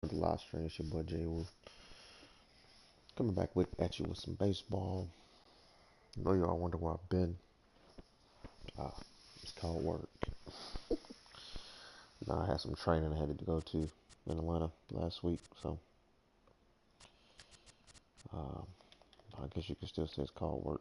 The live stream. It's your boy Jay Wu coming back at you with some baseball. I know y'all wonder where I've been. Ah, it's called work. Now I had some training I had to go to in Atlanta last week, so uh, I guess you could still say it's called work.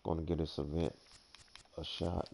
Going to give this event a shot.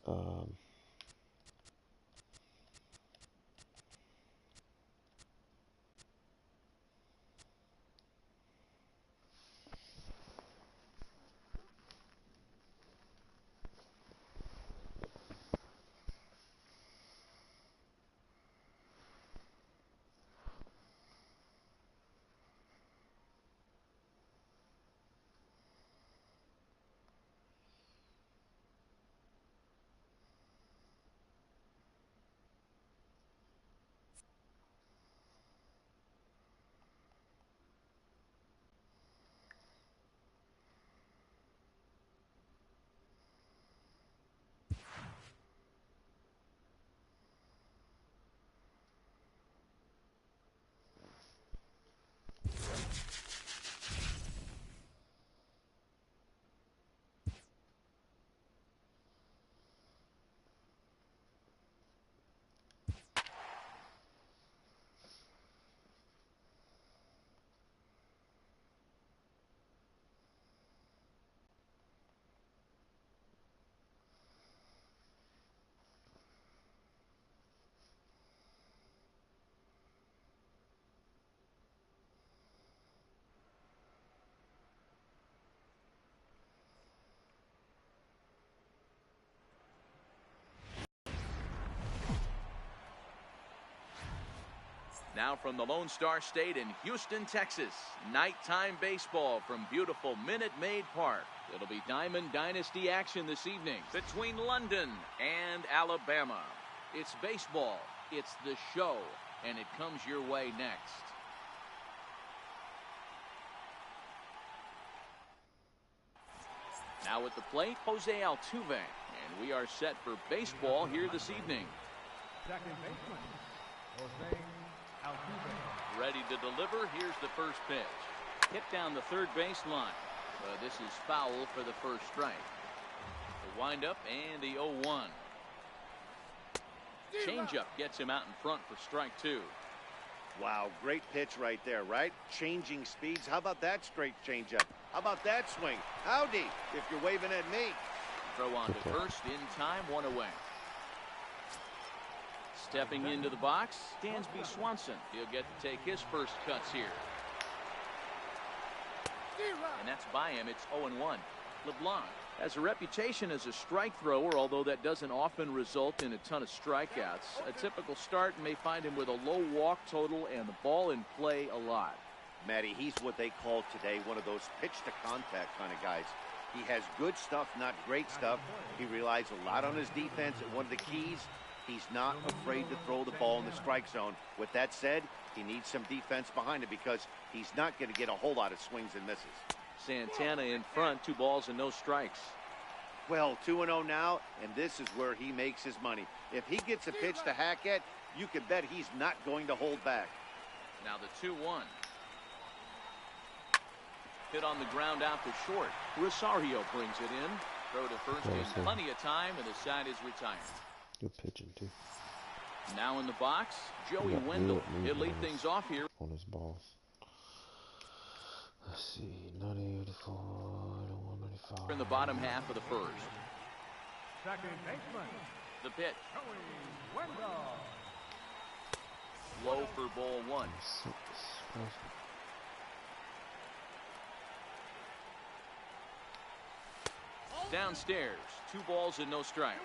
Now from the Lone Star State in Houston, Texas, nighttime baseball from beautiful Minute Maid Park. It'll be Diamond Dynasty action this evening between London and Alabama. It's baseball, it's the show, and it comes your way next. Now at the plate, Jose Altuve, and we are set for baseball here this evening. Second baseman, Jose Altuve. Ready to deliver. Here's the first pitch. Hit down the third baseline. This is foul for the first strike. The windup and the 0-1. Changeup gets him out in front for strike two. Wow, great pitch right there, right? Changing speeds. How about that straight changeup? How about that swing? Howdy, if you're waving at me. Throw on to first in time, one away. Stepping into the box, Dansby Swanson. He'll get to take his first cuts here. And that's by him. It's 0-1. LeBlanc has a reputation as a strike thrower, although that doesn't often result in a ton of strikeouts. A typical start may find him with a low walk total and the ball in play a lot. Matty, he's what they call today one of those pitch-to-contact kind of guys. He has good stuff, not great stuff. He relies a lot on his defense, and one of the keys, he's not afraid to throw the ball in the strike zone. With that said, he needs some defense behind him because he's not going to get a whole lot of swings and misses. Santana in front, 2 balls and no strikes. Well, 2-0 now, and this is where he makes his money. If he gets a pitch to hack at, you can bet he's not going to hold back. Now the 2-1. Hit on the ground out to short. Rosario brings it in. Throw to first in plenty of time, and the side is retired. Good pitching too. Now in the box, Joey Wendell. He'll lead things off here on his balls. Let's see, 90, 84, 195. in the bottom half of the first. Second baseman, The pitch. Joey Wendell. Low for ball 1. Downstairs, 2 balls and no strikes.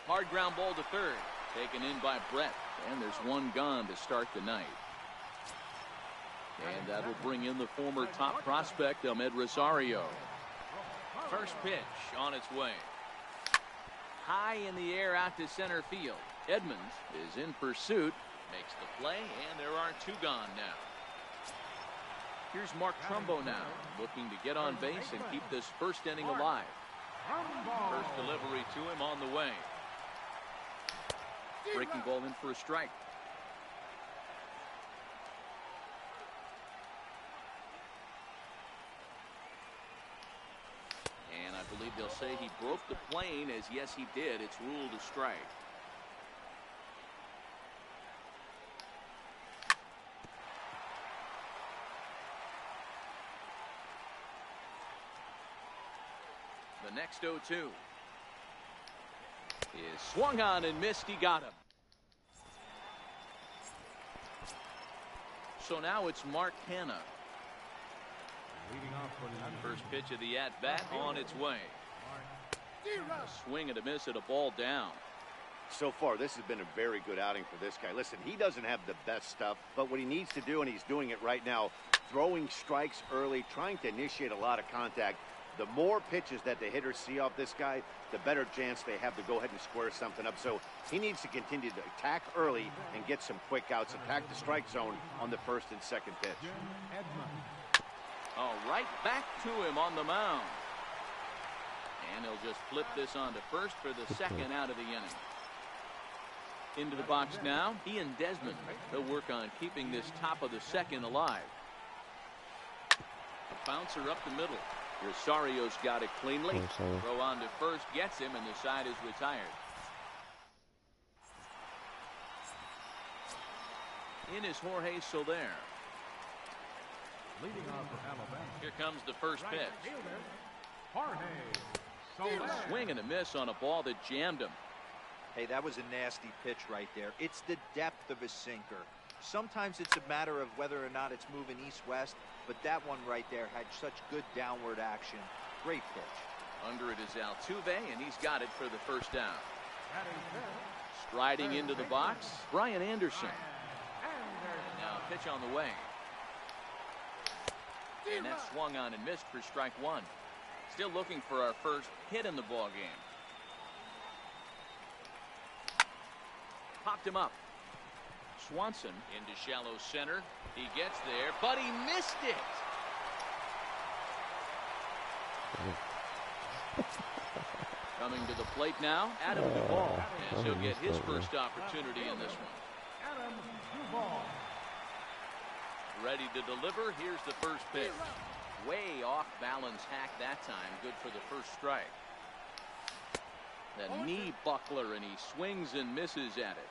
Hard ground ball to third. Taken in by Brett. And there's 1 gone to start the night. And that will bring in the former top prospect, Ahmed Rosario. First pitch on its way. High in the air out to center field. Edmonds is in pursuit. Makes the play, and there are 2 gone now. Here's Mark Trumbo now, looking to get on base and keep this first inning alive. First delivery to him on the way. Breaking ball in for a strike. And I believe they'll say he broke the plane, as yes he did. It's ruled a strike. The next 0-2 is swung on and missed. He got him. So now it's Mark Hanna. First pitch of the at-bat on its way. A swing and a miss at a ball down. So far, this has been a very good outing for this guy. Listen, he doesn't have the best stuff, but what he needs to do, and he's doing it right now, throwing strikes early, trying to initiate a lot of contact. The more pitches that the hitters see off this guy, the better chance they have to go ahead and square something up. So he needs to continue to attack early and get some quick outs, attack the strike zone on the first and second pitch. Oh, right back to him on the mound. And he'll just flip this on to first for the second out of the inning. Into the box now, Ian Desmond. He'll work on keeping this top of the second alive. A bouncer up the middle. Rosario's got it cleanly. Throw on to first gets him, and the side is retired. In is Jorge Soler. Leading off for Alabama. Here comes the first pitch. Jorge Soler. Swing and a miss on a ball that jammed him. Hey, that was a nasty pitch right there. It's the depth of a sinker. Sometimes it's a matter of whether or not it's moving east-west, but that one right there had such good downward action. Great pitch. Under it is Altuve, and he's got it for the first down. Striding into the box, Brian Anderson. And now a pitch on the way. And that swung on and missed for strike one. Still looking for our first hit in the ball game. Popped him up. Swanson into shallow center. He gets there, but he missed it. Coming to the plate now, Adam Duvall, as he'll get his first opportunity in this one. Adam Duvall. Ready to deliver. Here's the first pitch. Way off balance hack that time. Good for the first strike. The knee buckler, and he swings and misses at it.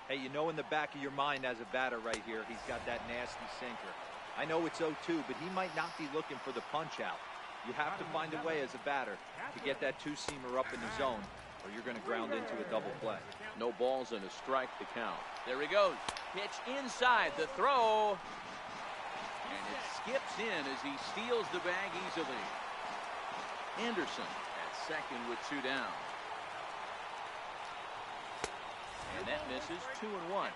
Hey, you know in the back of your mind as a batter right here, he's got that nasty sinker. I know it's 0-2, but he might not be looking for the punch out. You have to find a way as a batter to get that two-seamer up in the zone, or you're going to ground into a double play. No balls and a strike to count. There he goes. Pitch inside. The throw. And it skips in as he steals the bag easily. Anderson at second with two down. And that misses. 2-1.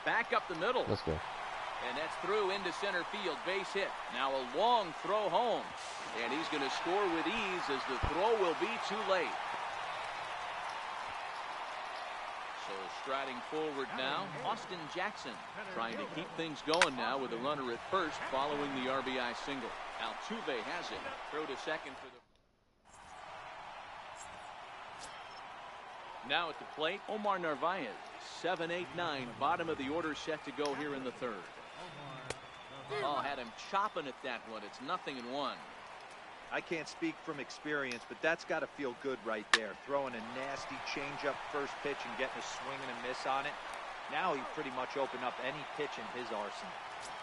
Back up the middle. Let's go. And that's through into center field. Base hit. Now a long throw home. And he's going to score with ease as the throw will be too late. So striding forward now, Austin Jackson trying to keep things going now with a runner at first following the RBI single. Altuve has it. Throw to second for the... Now at the plate, Omar Narvaez. 7-8-9, bottom of the order set to go here in the third. Oh, had him chopping at that one. It's 0-1. I can't speak from experience, but that's got to feel good right there. Throwing a nasty changeup first pitch and getting a swing and a miss on it. Now he pretty much opened up any pitch in his arsenal.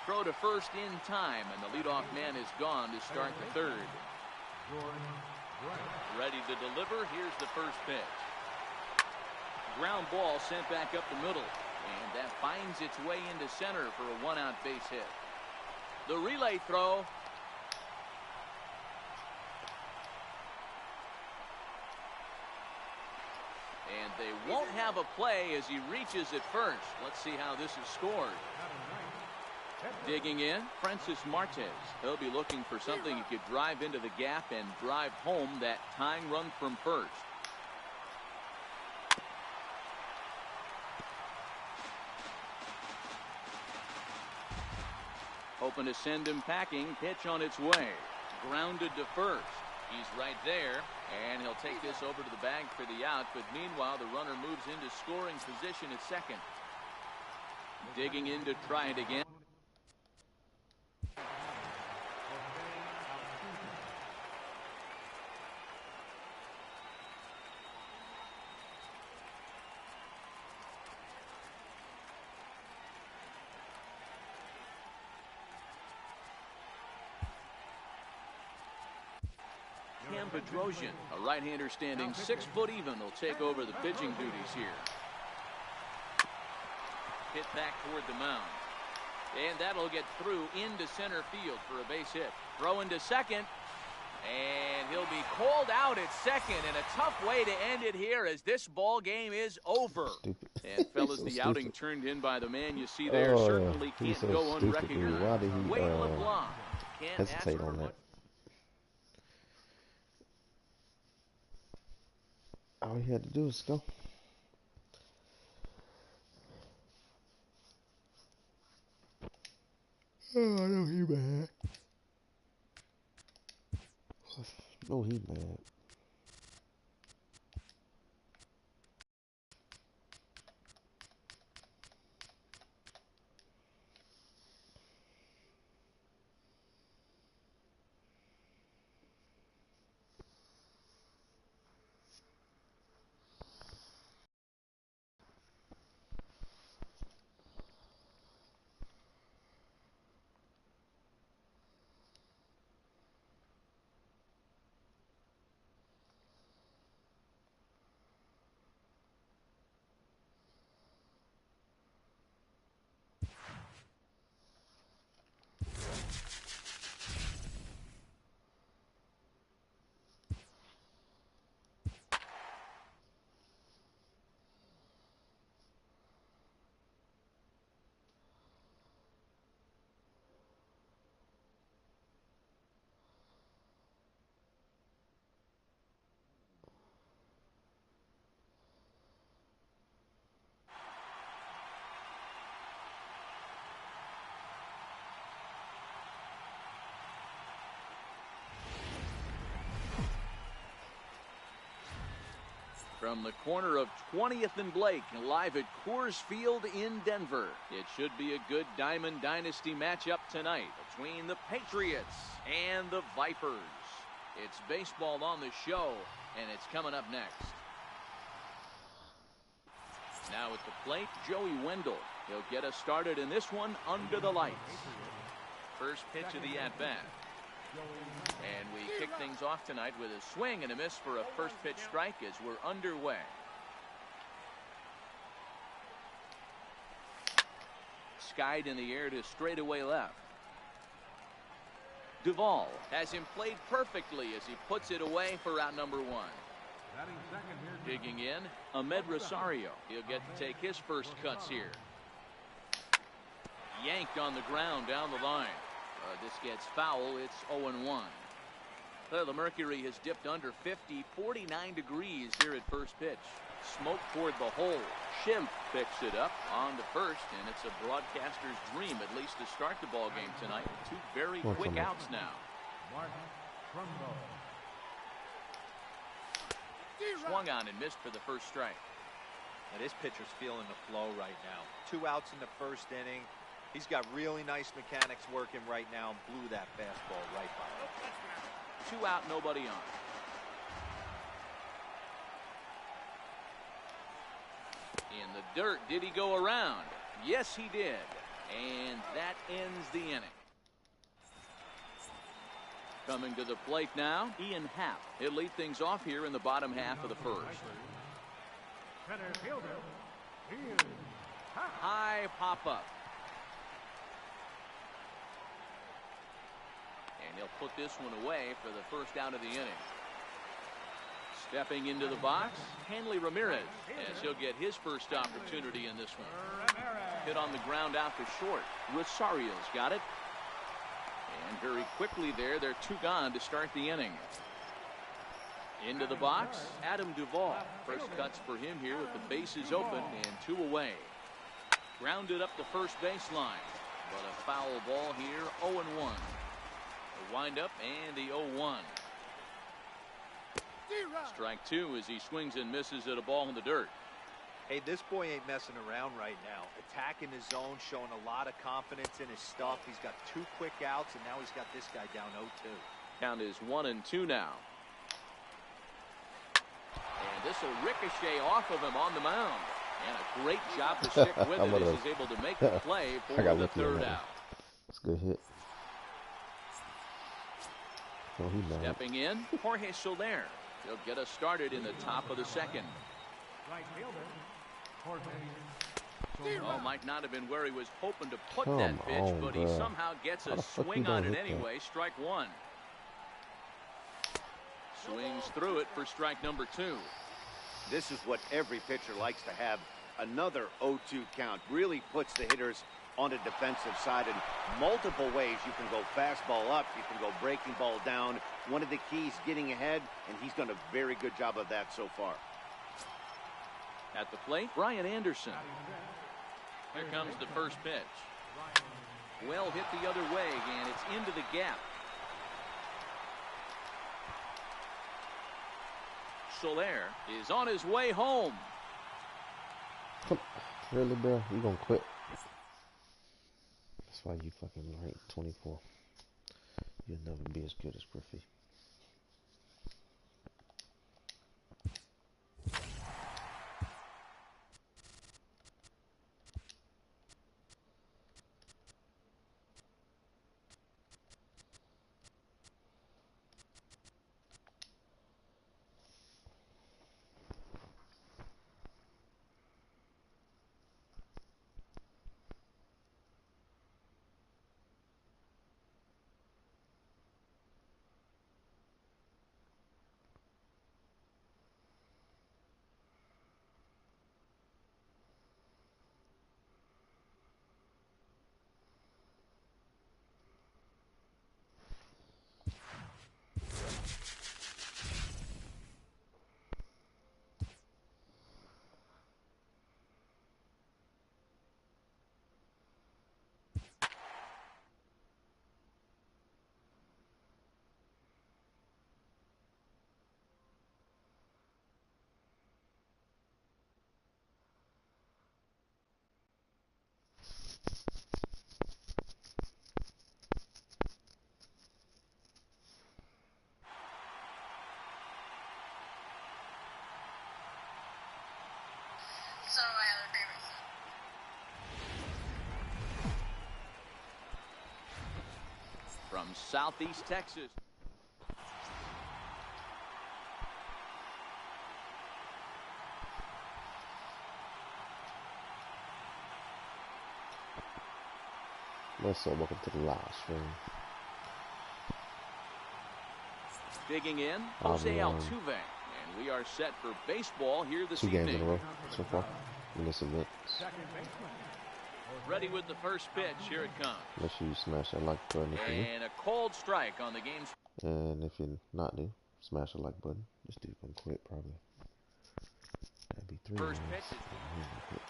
Throw to first in time, and the leadoff man is gone to start the third. Ready to deliver. Here's the first pitch. Ground ball sent back up the middle, and that finds its way into center for a one-out base hit. The relay throw. And they won't have a play as he reaches at first. Let's see how this is scored. Digging in, Francis Martes. He'll be looking for something he could drive into the gap and drive home that tying run from first. Hoping to send him packing. Pitch on its way. Grounded to first. He's right there, and he'll take this over to the bag for the out. But meanwhile, the runner moves into scoring position at second. Digging in to try it again. Bedrosian, a right-hander standing 6 foot even, will take over the pitching duties here. Hit back toward the mound. And that'll get through into center field for a base hit. Throw into second. And he'll be called out at second, and a tough way to end it here as this ball game is over. Stupid. And fellas, So the stupid. outing turned in by the man you see there certainly can't so go stupid, unrecognized. dude. Why did he Wade LeBlanc can't ask hesitate for on that? much. All he had to do was go. Oh, I know he mad. No, he mad. From the corner of 20th and Blake, live at Coors Field in Denver. It should be a good Diamond Dynasty matchup tonight between the Patriots and the Vipers. It's baseball on the show, and it's coming up next. Now at the plate, Joey Wendell. He'll get us started in this one under the lights. First pitch of the at-bat. And we kick things off tonight with a swing and a miss for a first pitch strike as we're underway. Skied in the air to straightaway left. Duvall has him played perfectly as he puts it away for out number one. Digging in, Ahmed Rosario. He'll get to take his first cuts here. Yanked on the ground down the line. This gets foul. It's 0-1. The mercury has dipped under 50, 49 degrees here at first pitch. Smoke toward the hole. Schimpf picks it up on to first, and it's a broadcaster's dream, at least to start the ball game tonight. Two very quick outs now. Swung on and missed for the first strike. Now this pitcher's feeling the flow right now. 2 outs in the first inning. He's got really nice mechanics working right now and blew that fastball right by him. 2 out, nobody on. In the dirt, did he go around? Yes, he did. And that ends the inning. Coming to the plate now, Ian Happ. He'll lead things off here in the bottom half of the first. High pop-up. And he'll put this one away for the first out of the inning. Stepping into the box, Hanley Ramirez, as he'll get his first opportunity in this one. Hit on the ground out to short. Rosario's got it. And very quickly there, they're 2 gone to start the inning. Into the box, Adam Duvall. First cuts for him here with the bases open and 2 away. Grounded up the first baseline. But a foul ball here, 0-1. The windup and the 0-1. Strike two as he swings and misses at a ball in the dirt. Hey, this boy ain't messing around right now. Attacking his zone, showing a lot of confidence in his stuff. He's got 2 quick outs, and now he's got this guy down 0-2. Count is 1-2 now. And this will ricochet off of him on the mound. And a great job to stick with it as he's able to make the play for the third out. It's a good hit. Oh, stepping in, Jorge Soler. He'll get us started in the top of the second. Right fielder, Jorge Oh, might not have been where he was hoping to put Come that pitch, on, but bro. he somehow gets a swing on it anyway. Strike one. Swings through it for strike number 2. This is what every pitcher likes to have. Another 0-2 count really puts the hitters on the defensive side in multiple ways. You can go fastball up, you can go breaking ball down. One of the keys, getting ahead, and he's done a very good job of that so far. At the plate, Brian Anderson. Here comes the first pitch. Well hit the other way, and it's into the gap. Soler is on his way home. Come on. Really, bro? You gonna quit? That's why you fucking rank 24. You'll never be as good as Griffey. From Southeast Texas. What's up? Welcome to the live stream. Digging in, Jose Altuve. And we are set for baseball here this 2 evening. games in a row so far in this event. second baseman. Ready with the first pitch. Here it comes. Make sure you smash that like button if you're new. And a cold strike on the game's. And if you're not new, smash the like button. This dude gonna quit probably. That'd be 3 First rounds. pitch. He's gonna quit.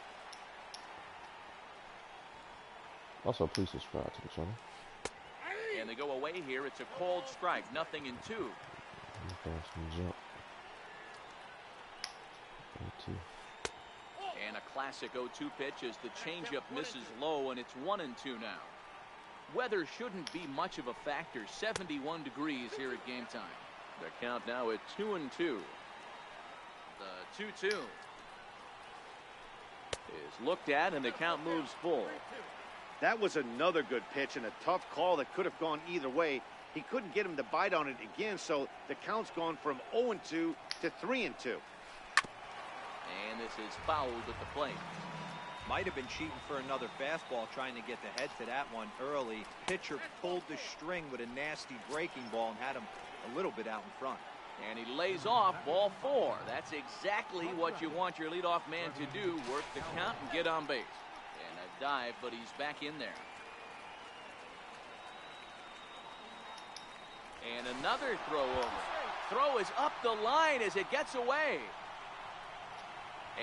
Also, please subscribe to the channel. And they go away here. It's a cold strike. 0-2. Let me throw some jump. 0-2. And a classic 0-2 pitch as the changeup misses low, and it's 1-2 now. Weather shouldn't be much of a factor. 71 degrees here at game time. The count now at 2-2. The 2-2 is looked at, and the count moves full. That was another good pitch and a tough call that could have gone either way. He couldn't get him to bite on it again, so the count's gone from 0-2 to 3-2. And this is fouled at the plate. Might have been cheating for another fastball, trying to get the head to that one early. Pitcher pulled the string with a nasty breaking ball and had him a little bit out in front. And he lays off ball 4. That's exactly what you want your leadoff man to do. Work the count and get on base. And a dive, but he's back in there. And another throw over. Throw is up the line as it gets away.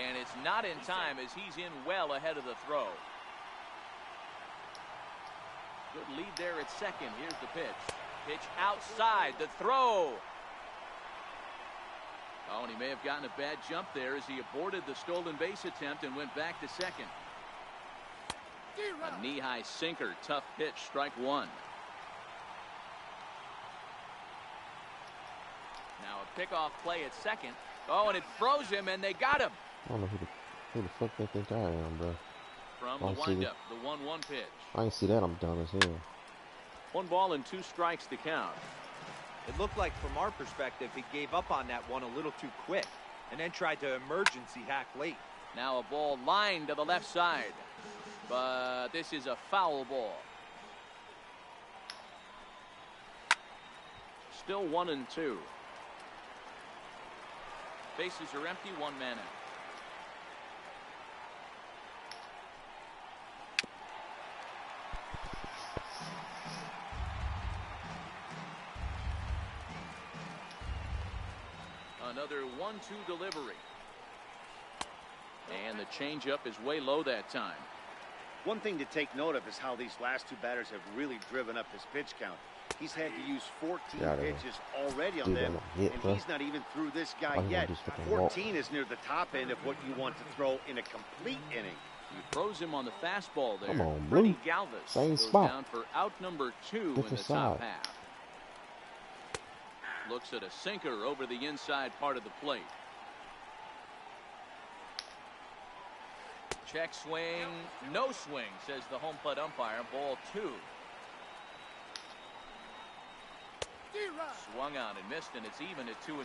And it's not in time as he's in well ahead of the throw. Good lead there at second. Here's the pitch. Pitch outside. The throw. Oh, and he may have gotten a bad jump there as he aborted the stolen base attempt and went back to second. A knee-high sinker. Tough pitch. Strike one. Now a pickoff play at second. Oh, and it froze him, and they got him. I don't know who the fuck they think I am, bro. From the windup, the 1-1 pitch. I ain't see that. I'm dumb as hell. 1 ball and 2 strikes to count. It looked like, from our perspective, he gave up on that one a little too quick and then tried to emergency hack late. Now a ball lined to the left side. But this is a foul ball. Still 1-2. Bases are empty, 1 man out. Another 1-2 delivery. And the changeup is way low that time. One thing to take note of is how these last 2 batters have really driven up his pitch count. He's had to use 14 pitches already on them, and he's not even through this guy yet. 14 is near the top end of what you want to throw in a complete inning. You froze him on the fastball there. Come on, Freddie Blue. Galvis Same goes spot. down for out number 2 in the top half. Looks at a sinker over the inside part of the plate. Check swing, no swing, says the home plate umpire. Ball 2. Swung on and missed, and it's even at 2-2.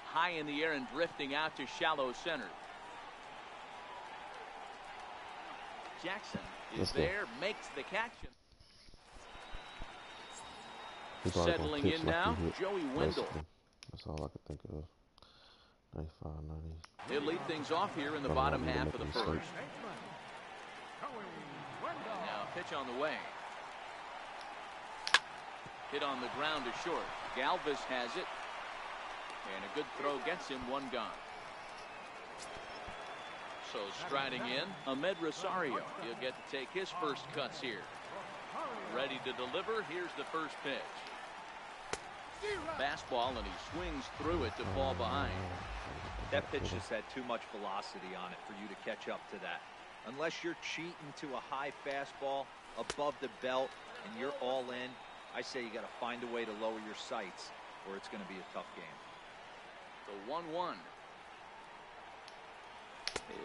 High in the air and drifting out to shallow center. Jackson is there, makes the catch. Settling in now, Joey Wendell. That's all I could think of. 95, 90. He'll lead things off here in the bottom half of the first. Now pitch on the way. Hit on the ground to short. Galvis has it. And a good throw gets him 1 gone. So striding in, Ahmed Rosario. He'll get to take his first cuts here. Ready to deliver. Here's the first pitch. Fastball, and he swings through it to fall behind. That pitch just had too much velocity on it for you to catch up to that. Unless you're cheating to a high fastball above the belt and you're all in, I say you got to find a way to lower your sights or it's going to be a tough game. The 1-1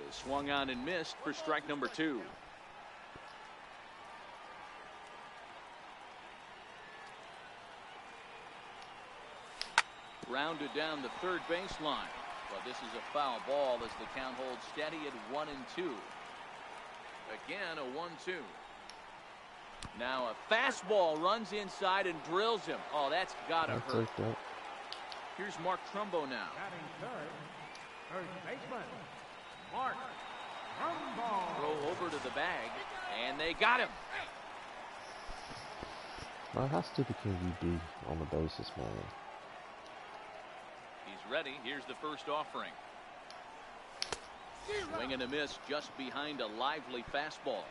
is swung on and missed for strike number 2. Rounded down the third baseline. But this is a foul ball as the count holds steady at 1-2. Again, a 1-2. Now a fastball runs inside and drills him. Oh, that's gotta hurt. Here's Mark Trumbo now. Batting third baseman, Mark Trumbo. Throw over to the bag, and they got him. Bro, how stupid can you be on the bases, man? He's ready. Here's the first offering. Swing and a miss just behind a lively fastball.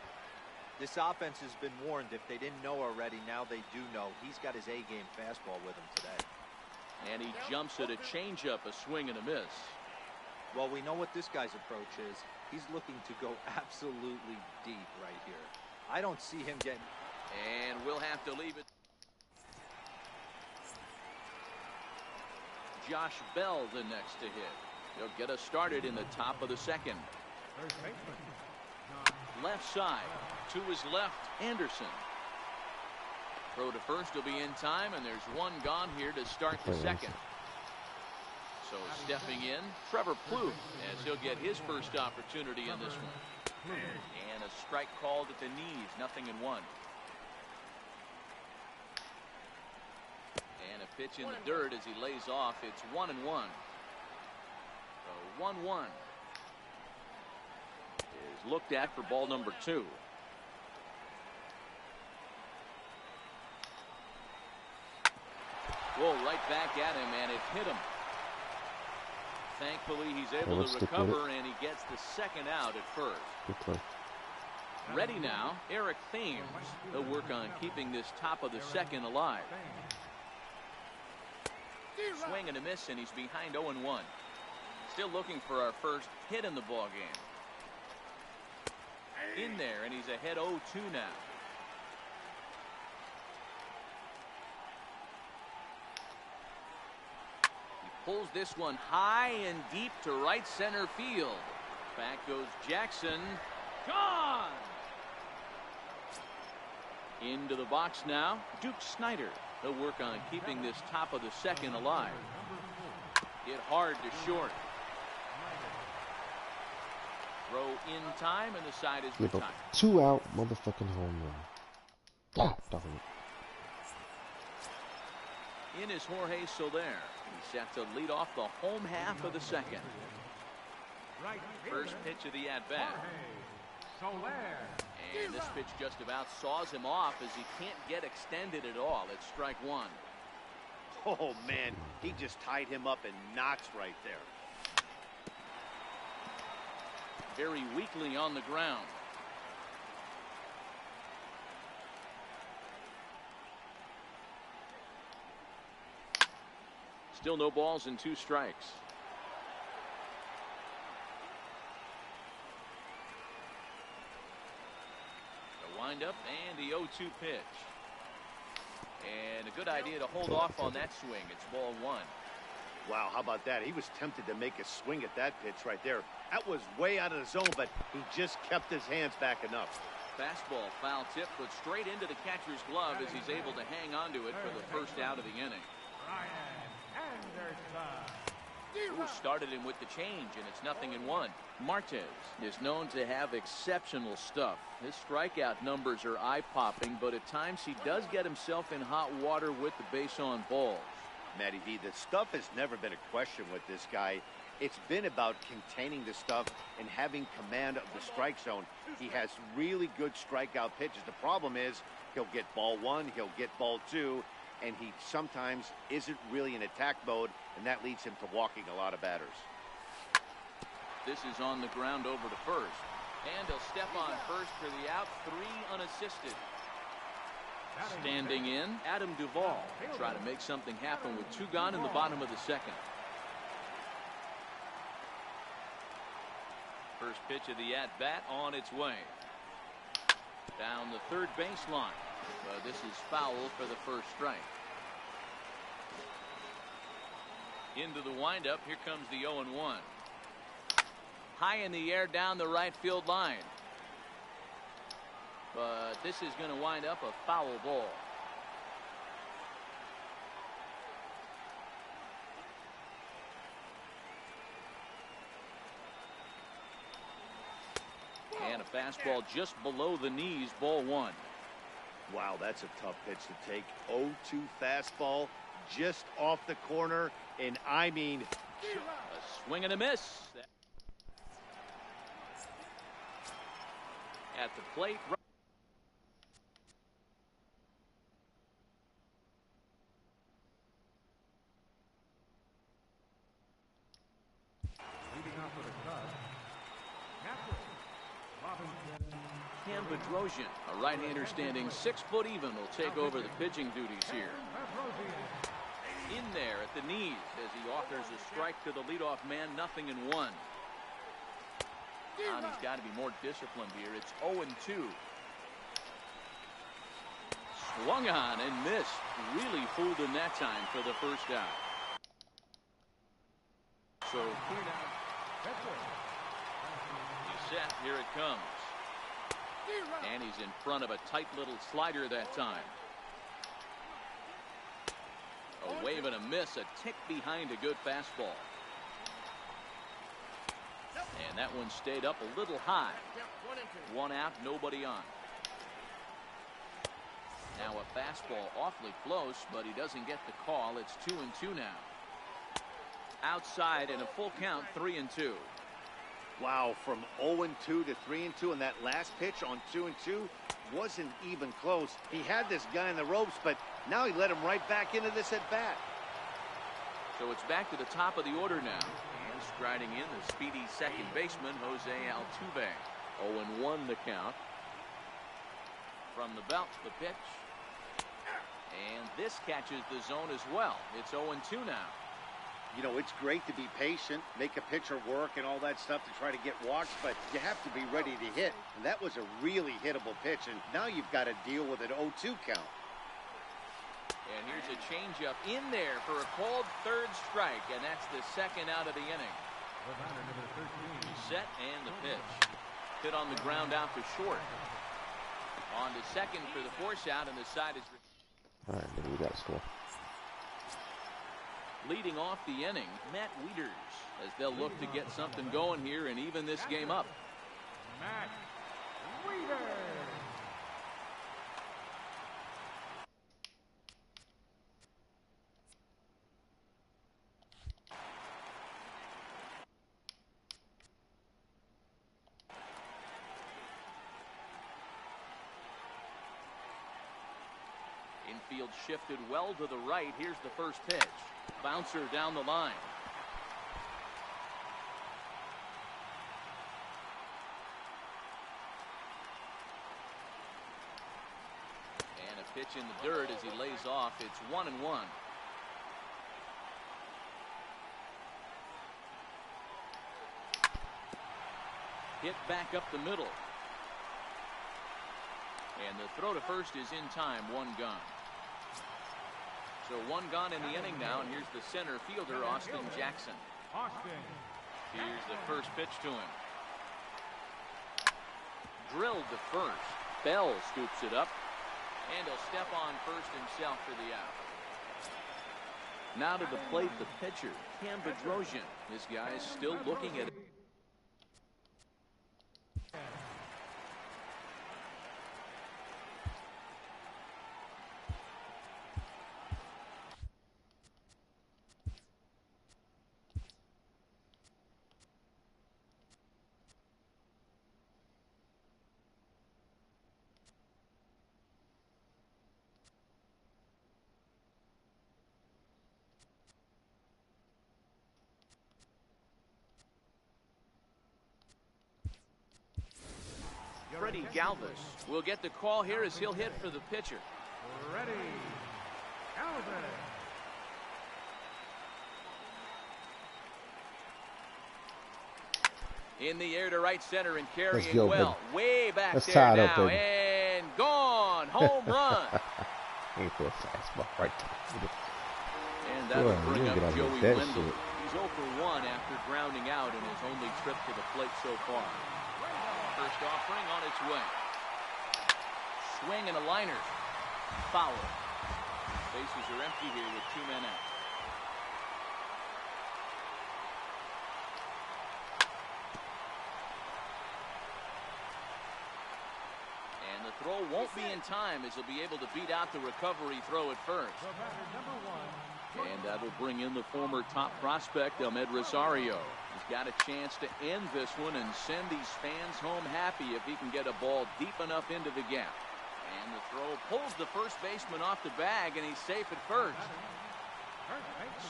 This offense has been warned. If they didn't know already, now they do know. He's got his A-game fastball with him today. And he jumps at a changeup, a swing and a miss. Well, we know what this guy's approach is. He's looking to go absolutely deep right here. I don't see him getting... And we'll have to leave it. Josh Bell the next to hit. He'll get us started in the top of the second. First baseman, Left side. To his left, Anderson. Throw to first will be in time, and there's 1 gone here to start the second. So stepping in, Trevor Plouffe, as he'll get his first opportunity in this one. And a strike called at the knees, 0-1. And a pitch in the dirt as he lays off. It's 1-1. So 1-1 is looked at for ball number 2. Whoa, right back at him, and it hit him. Thankfully, he's Okay, able let's to stick with it. recover, and he gets the second out at first. Good play. Ready now, Eric Thames. He'll work on keeping this top of the second alive. Swing and a miss, and he's behind 0-1. Still looking for our first hit in the ball game. In there, and he's ahead 0-2 now. He pulls this one high and deep to right center field. Back goes Jackson. Gone! Into the box now, Duke Snyder. He'll work on keeping this top of the second alive. Hit hard to short. Throw in time, and the side is Look retired. up. 2 out, motherfucking home run. God darn it. In is Jorge Soler. He's set to lead off the home half of the second. First pitch of the at-bat. And this pitch just about saws him off as he can't get extended at all. It's strike one. Oh, man, he just tied him up in knots right there. Very weakly on the ground. Still no balls and 2 strikes. The windup and the 0-2 pitch. And a good idea to hold off on that swing. It's ball 1. Wow, how about that? He was tempted to make a swing at that pitch right there. That was way out of the zone, but he just kept his hands back enough. Fastball foul tip, but straight into the catcher's glove as he's able to hang on to it for the first out of the inning. Who started him with the change, and it's 0-1. Martez is known to have exceptional stuff. His strikeout numbers are eye-popping, but at times he does get himself in hot water with the base on balls. Matty V, the stuff has never been a question with this guy. It's been about containing the stuff and having command of the strike zone. He has really good strikeout pitches. The problem is he'll get ball 1, he'll get ball 2, and he sometimes isn't really in attack mode, and that leads him to walking a lot of batters. This is on the ground over to first, and he'll step on first for the out, 3 unassisted. Standing in, Adam Duvall will try to make something happen with 2 gone in the bottom of the second. First pitch of the at-bat on its way. Down the third baseline. This is foul for the first strike. Into the windup. Here comes the 0-1. High in the air down the right field line. But this is going to wind up a foul ball. And a fastball just below the knees, ball 1. Wow, that's a tough pitch to take. 0-2 fastball just off the corner, and I mean, a swing and a miss. At the plate. Cam Bedrosian, a right-hander standing 6 foot even, will take over the pitching duties here. In there at the knees as he offers a strike to the leadoff man, 0-1. Now he's got to be more disciplined here. It's 0-2. Swung on and missed. Really fooled him that time for the first out. So here now. He's set. Here it comes. And he's in front of a tight little slider that time. A wave and a miss, a tick behind a good fastball. And that one stayed up a little high. 1 out, nobody on. Now a fastball awfully close, but he doesn't get the call. It's 2-2 now. Outside and a full count, 3-2. Wow, from 0-2 to 3-2, and that last pitch on 2-2 wasn't even close. He had this guy in the ropes, but now he let him right back into this at bat. So it's back to the top of the order now. Striding in, the speedy second baseman, Jose Altuve. 0-1 the count. From the belt, the pitch. And this catches the zone as well. It's 0-2 now. You know, it's great to be patient, make a pitcher work and all that stuff to try to get walks, but you have to be ready to hit. And that was a really hittable pitch, and now you've got to deal with an 0-2 count. And here's a changeup in there for a called third strike, and that's the second out of the inning. Set and the pitch. Hit on the ground out to short. On to second for the force out, and the side is... All right, then we got to score. Leading off the inning, Matt Wieters, as they'll look to get something going here and even this game up. Matt Wieters. Infield shifted well to the right. Here's the first pitch. Bouncer down the line. And a pitch in the dirt as he lays off. It's 1-1. Hit back up the middle. And the throw to first is in time. One gone. So one gone in the inning now, and here's the center fielder, Austin Jackson. Here's the first pitch to him. Drilled to first. Bell scoops it up, and he'll step on first himself for the out. Now to the plate, the pitcher, Cam Bedrosian. This guy is still looking at it. Freddie Galvis will get the call here as he'll hit for the pitcher. Freddie Galvis. In the air to right center and carrying Let's go, well. baby. Way back Let's there tie it now. up, baby. And gone. Home run. Ain't for a fastball right there. And that will bring you up get out Joey of that Wendell. shit. He's 0 for 1 after grounding out in his only trip to the plate so far. First offering on its way. Swing and a liner. Foul. Bases are empty here with 2 men out. And the throw won't be in time as he'll be able to beat out the recovery throw at first. And that'll bring in the former top prospect, Ahmed Rosario. He's got a chance to end this one and send these fans home happy if he can get a ball deep enough into the gap. And the throw pulls the first baseman off the bag, and he's safe at first.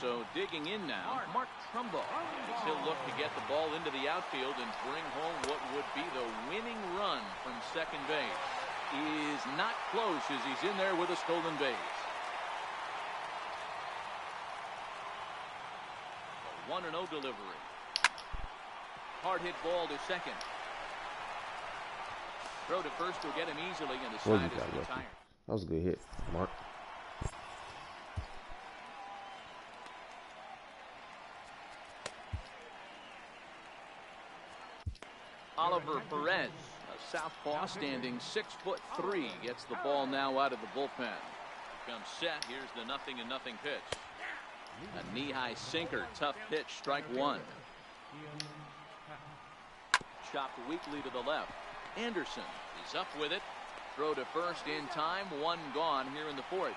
So digging in now, Mark Trumbo, as he'll look to get the ball into the outfield and bring home what would be the winning run from second base. Is not close as he's in there with a stolen base. 1-0 delivery. Hard hit ball to second. Throw to first will get him easily, and the side is retired. That was a good hit, Mark. Oliver Perez, a southpaw standing 6'3", gets the ball now out of the bullpen. Comes set. Here's the 0-0 pitch. A knee-high sinker, tough pitch, strike one. Chopped weakly to the left. Anderson is up with it. Throw to first in time. One gone here in the fourth.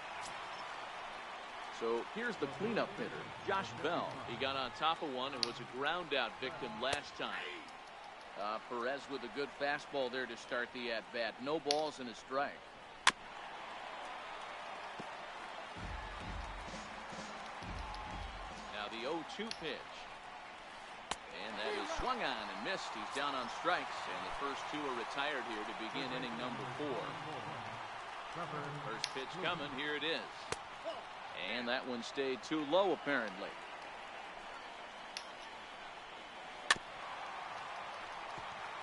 So here's the cleanup hitter, Josh Bell. He got on top of one and was a ground out victim last time. Perez with a good fastball there to start the at-bat. No balls and a strike. Now the 0-2 pitch. And that is swung on and missed. He's down on strikes, and the first two are retired here to begin inning number 4. First pitch coming. Here it is. And that one stayed too low, apparently.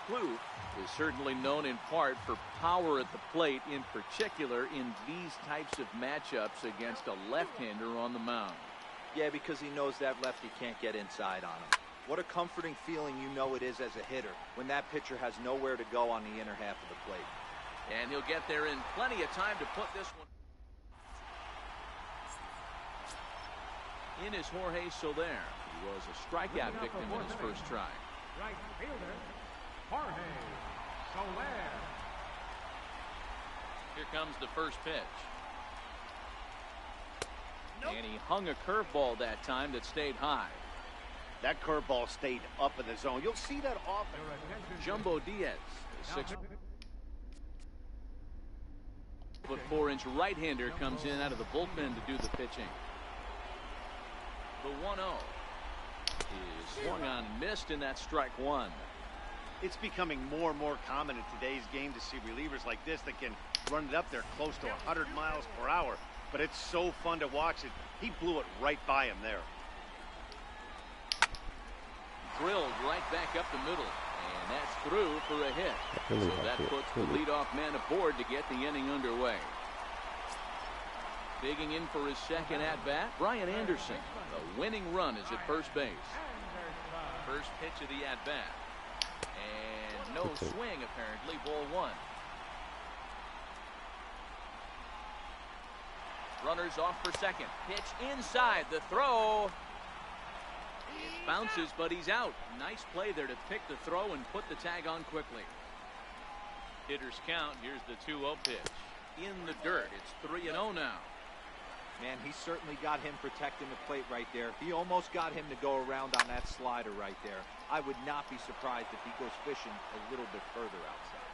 Klugh is certainly known in part for power at the plate, in particular in these types of matchups against a left-hander on the mound. Yeah, because he knows that lefty can't get inside on him. What a comforting feeling you know it is as a hitter when that pitcher has nowhere to go on the inner half of the plate. And he'll get there in plenty of time to put this one. In is Jorge Soler. He was a strikeout victim in his first try. Right fielder, Jorge Soler. Here comes the first pitch. And he hung a curveball that time that stayed high. That curveball stayed up in the zone. You'll see that often. Jumbo Diaz, the 6'4" right-hander, comes in out of the bullpen to do the pitching. The 1-0 is swung on and missed, and that's strike 1. It's becoming more and more common in today's game to see relievers like this that can run it up there close to 100 miles per hour. But it's so fun to watch it. He blew it right by him there. Drilled right back up the middle, and that's through for a hit. So that puts the leadoff man aboard to get the inning underway. Digging in for his second at-bat, Brian Anderson. The winning run is at first base. First pitch of the at-bat. And no swing, apparently. Ball 1. Runners off for second. Pitch inside. The throw. It bounces, but he's out. Nice play there to pick the throw and put the tag on quickly. Hitters count. Here's the 2-0 pitch. In the dirt. It's 3-0 now. Man, he certainly got him protecting the plate right there. He almost got him to go around on that slider right there. I would not be surprised if he goes fishing a little bit further outside.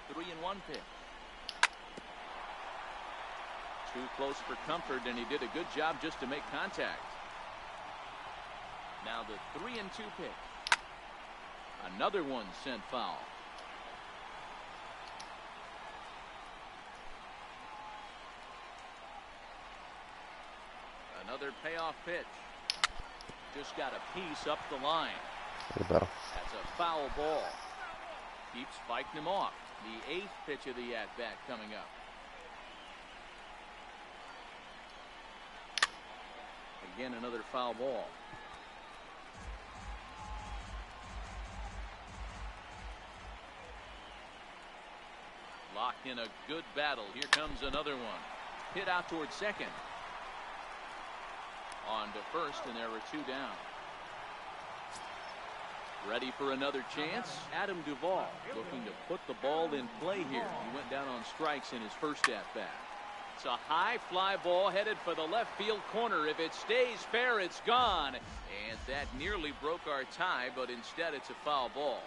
The 3-1 pitch. Too close for comfort, and he did a good job just to make contact. Now the 3-2 pitch. Another one sent foul. Another payoff pitch. Just got a piece up the line. That's a foul ball. Keeps fighting him off. The 8th pitch of the at-bat coming up. Again, another foul ball. Locked in a good battle. Here comes another one. Hit out towards second. On to first, and there are 2 down. Ready for another chance? Adam Duvall looking to put the ball in play here. He went down on strikes in his first at-bat. It's a high fly ball headed for the left field corner. If it stays fair, it's gone. And that nearly broke our tie, but instead it's a foul ball.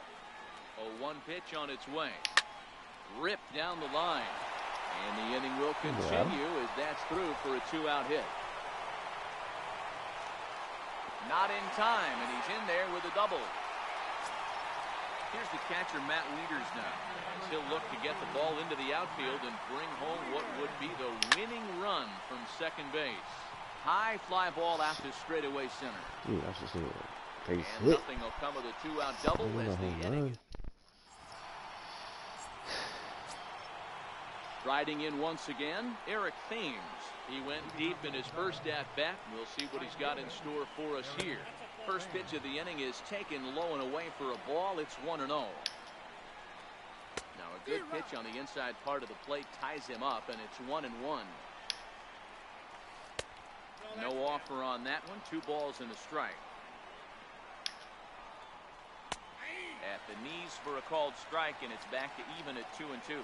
A 1 pitch on its way. Ripped down the line. And the inning will continue as that's through for a 2-out hit. Not in time, and he's in there with a double. Here's the catcher, Matt Wieters, now, as he'll look to get the ball into the outfield and bring home what would be the winning run from second base. High fly ball out to straightaway center. And nothing will come of the 2-out double as the inning. Riding in once again, Eric Thames. He went deep in his first at-bat. We'll see what he's got in store for us here. First pitch of the inning is taken low and away for a ball. It's 1-0. Now a good pitch on the inside part of the plate ties him up, and it's 1-1. No offer on that one. 2 balls and a strike. At the knees for a called strike, and it's back to even at 2-2.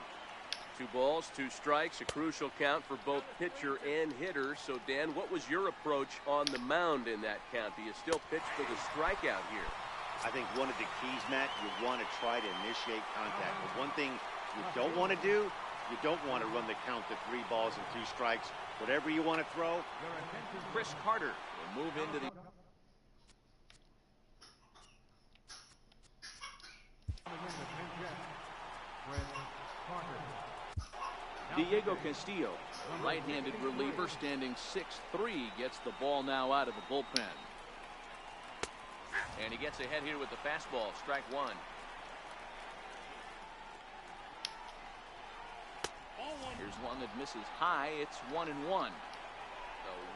2 balls, 2 strikes, a crucial count for both pitcher and hitter. So, Dan, what was your approach on the mound in that count? Do you still pitch for the strikeout here? I think one of the keys, Matt, you want to try to initiate contact. But one thing you don't want to do, you don't want to run the count to 3 balls and 2 strikes. Whatever you want to throw. Chris Carter will move into the... Diego Castillo, right-handed reliever, standing 6'3", gets the ball now out of the bullpen. And he gets ahead here with the fastball, strike one. Here's one that misses high. It's 1-1.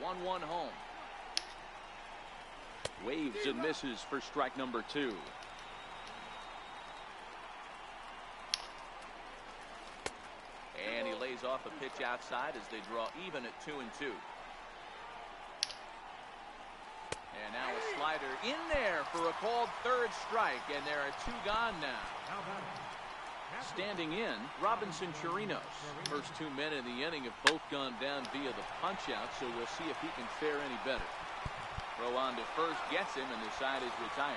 The 1-1 home. Waves and misses for strike number two. And he lays off a pitch outside as they draw even at 2-2. And now a slider in there for a called third strike, and there are two gone now. Standing in, Robinson Chirinos. First 2 men in the inning have both gone down via the punch-out, so we'll see if he can fare any better. Throw on to first, gets him, and the side is retired.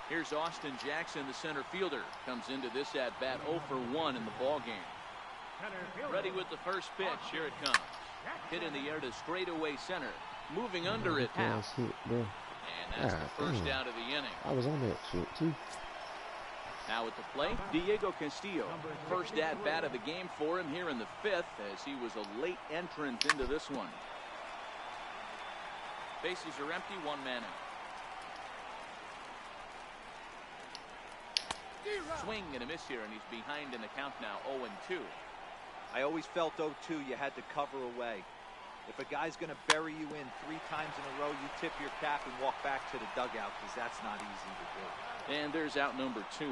Here's Austin Jackson, the center fielder. Comes into this at-bat 0 for 1 in the ballgame. Ready with the first pitch. Here it comes. Hit in the air to straightaway center. Moving under it, half. And that's the first out of the inning. I was on that shit, too. Now at the plate, Diego Castillo. First at-bat of the game for him here in the 5th, as he was a late entrant into this one. Bases are empty, one man out. Swing and a miss here, and he's behind in the count now, 0-2. I always felt 0-2 you had to cover away. If a guy's going to bury you in 3 times in a row, you tip your cap and walk back to the dugout, because that's not easy to do. And there's out number 2.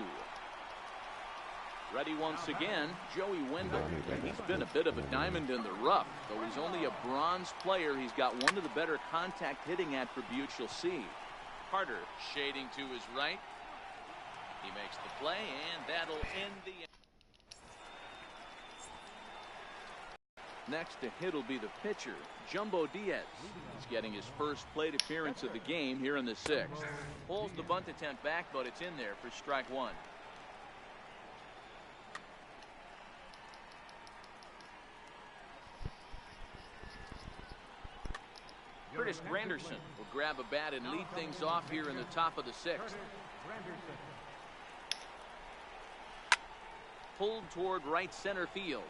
Ready once again, Joey Wendell. He's been a bit of a diamond in the rough. Though he's only a bronze player, he's got one of the better contact hitting attributes you'll see. Carter shading to his right. He makes the play, and that'll end the inning. Next to hit will be the pitcher, Jumbo Diaz. He's getting his first plate appearance of the game here in the 6th. Pulls the bunt attempt back, but it's in there for strike one. Curtis Granderson will grab a bat and lead things off here in the top of the 6th. Pulled toward right center field.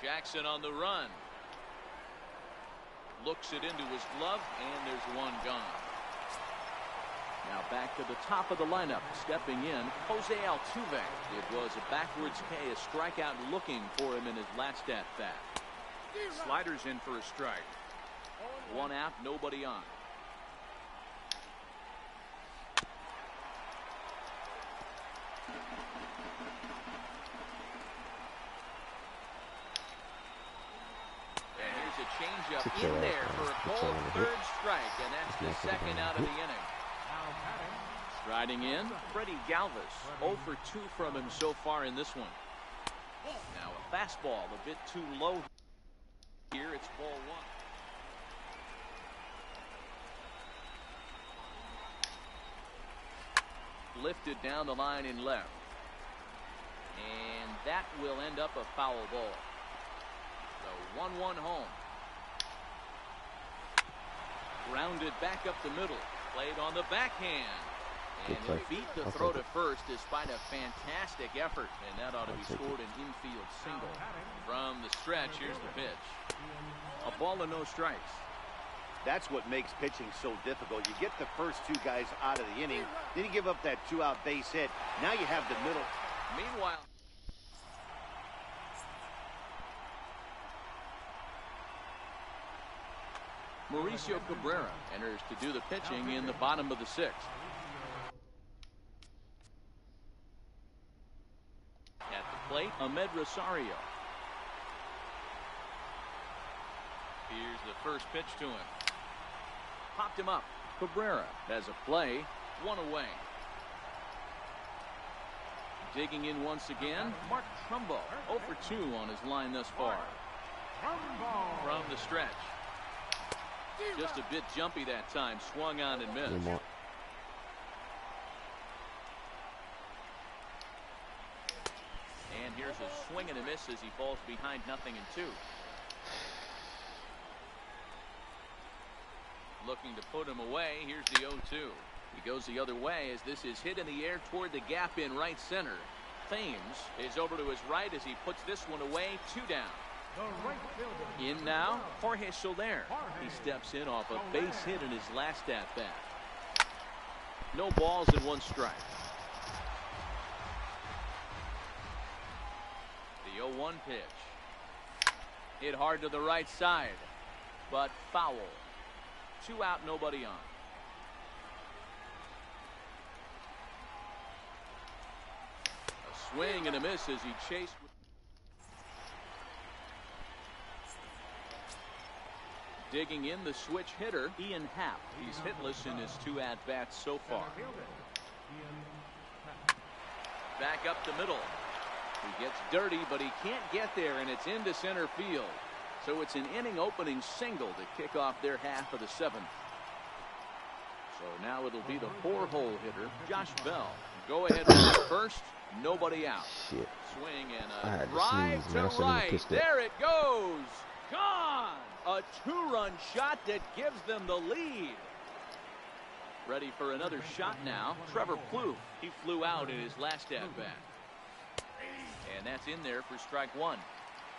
Jackson on the run. Looks it into his glove, and there's one gone. Now back to the top of the lineup. Stepping in, Jose Altuve. It was a backwards K, a strikeout looking for him in his last at-bat. Sliders in for a strike. One out, nobody on. Changeup in there for a cold third strike, and that's the second out of the inning. Striding in, Freddie Galvis. 0 for 2 from him so far in this one. Now a fastball a bit too low here. It's ball 1. Lifted down the line in left. And that will end up a foul ball. So 1-1 home. Grounded back up the middle. Played on the backhand. And he beat the throw to first despite a fantastic effort. And that ought to be scored an infield single. From the stretch, here's the pitch. A ball and no strikes. That's what makes pitching so difficult. You get the first 2 guys out of the inning. Then you give up that 2-out base hit. Now you have the middle. Meanwhile, Mauricio Cabrera enters to do the pitching in the bottom of the 6th. At the plate, Ahmed Rosario. Here's the first pitch to him. Popped him up. Cabrera has a play, 1 away. Digging in once again, Mark Trumbo. 0 for 2 on his line thus far. From the stretch. Just a bit jumpy that time. Swung on and missed. And here's a swing and a miss as he falls behind 0-2. Looking to put him away. Here's the 0-2. He goes the other way as this is hit in the air toward the gap in right center. Thames is over to his right as he puts this one away. 2 down. The right fielder. In now, Jorge Soler. He steps in off a base hit in his last at-bat. No balls and 1 strike. The 0-1 pitch. Hit hard to the right side, but foul. 2 out, nobody on. A swing and a miss as he chased. Digging in the switch hitter, Ian Happ. He's hitless in his 2 at-bats so far. Back up the middle. He gets dirty, but he can't get there, and it's into center field. So it's an inning opening single to kick off their half of the 7th. So now it'll be the 4-hole hitter, Josh Bell. Go ahead with first, nobody out. Shit. Swing I and a had to drive sneeze, man. I to shouldn't have right. pissed it. There it goes. Gone. A 2-run shot that gives them the lead. Ready for another shot now. Trevor Plouffe. He flew out in his last at-bat. And that's in there for strike 1.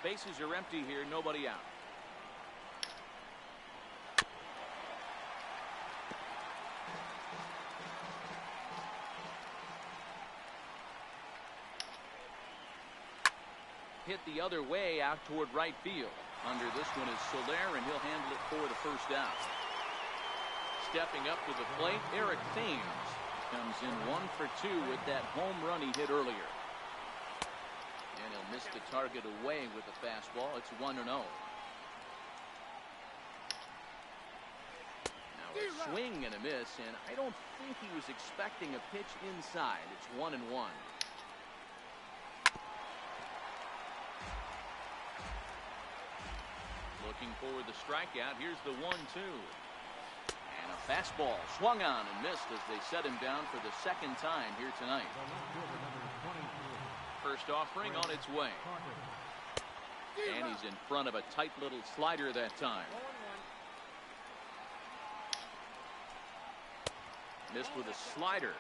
Bases are empty here, nobody out. Hit the other way out toward right field. Under this one is Soler, and he'll handle it for the first out. Stepping up to the plate, Eric Thames comes in 1 for 2 with that home run he hit earlier. And he'll miss the target away with the fastball. It's 1-0. Now a swing and a miss, and I don't think he was expecting a pitch inside. It's 1-1. Looking for the strikeout. Here's the 1-2. And a fastball swung on and missed as they set him down for the 2nd time here tonight. First offering on its way. And he's in front of a tight little slider that time. Missed with a slider.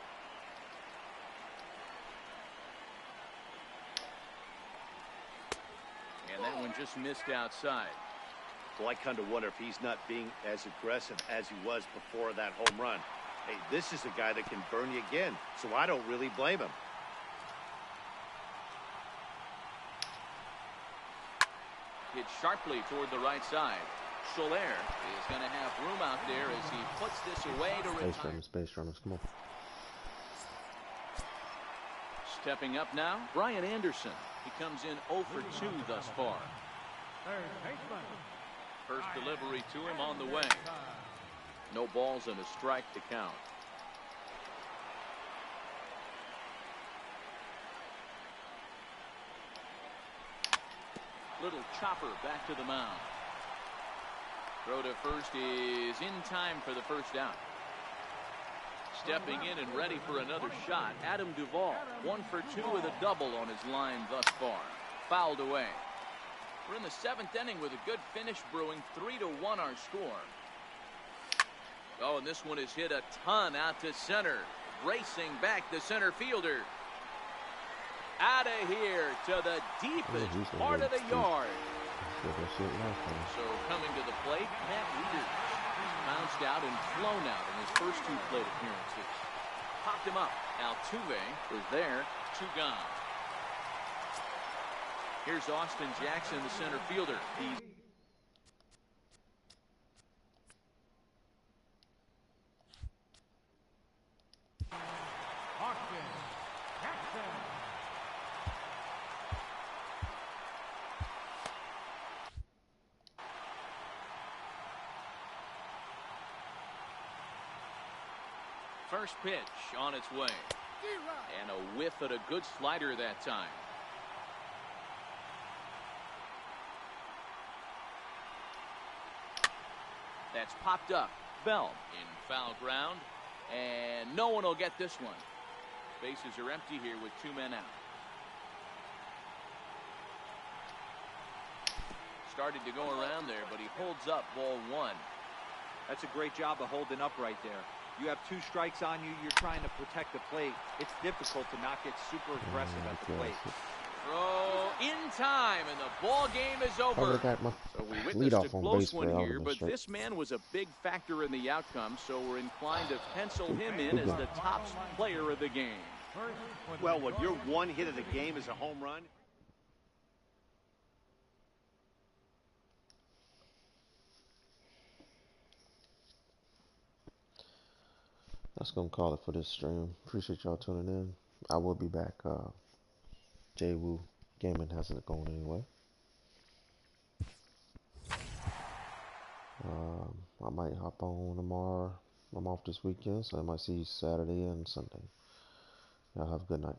And that one just missed outside. Well, I kind of wonder if he's not being as aggressive as he was before that home run. Hey, this is a guy that can burn you again, so I don't really blame him. Hit sharply toward the right side. Soler is going to have room out there as he puts this away to retire. Space runners, come on. Stepping up now, Brian Anderson. He comes in 0 for 2 thus far. Third baseman. First delivery to him on the way. No balls and a strike to count. Little chopper back to the mound. Throw to first is in time for the first out. Stepping in and ready for another shot, Adam Duvall. 1 for 2 with a double on his line thus far. Fouled away. We're in the 7th inning with a good finish brewing. 3-1 our score. Oh, and this one is hit a ton out to center. Racing back the center fielder. Out of here to the deepest part of the yard. So coming to the plate, Matt Wieters. He's bounced out and flown out in his first 2 plate appearances. Popped him up. Altuve was there. 2 gone. Here's Austin Jackson, the center fielder. He's Austin Jackson. first pitch on its way. And a whiff at a good slider that time. That's popped up. Bell in foul ground. And no one will get this one. Bases are empty here with 2 men out. Started to go around there, but he holds up ball 1. That's a great job of holding up right there. You have 2 strikes on you. You're trying to protect the plate. It's difficult to not get super aggressive at the plate. Throw in time, and the ball game is over. So we witnessed a close one here, but this man was a big factor in the outcome, so we're inclined to pencil him in as the top player of the game. Well, when your one hit of the game is a home run. That's gonna call it for this stream. Appreciate y'all tuning in. I will be back. Jay Woo Gaming hasn't gone anyway. I might hop on tomorrow. I'm off this weekend, so I might see you Saturday and Sunday. Y'all have a good night.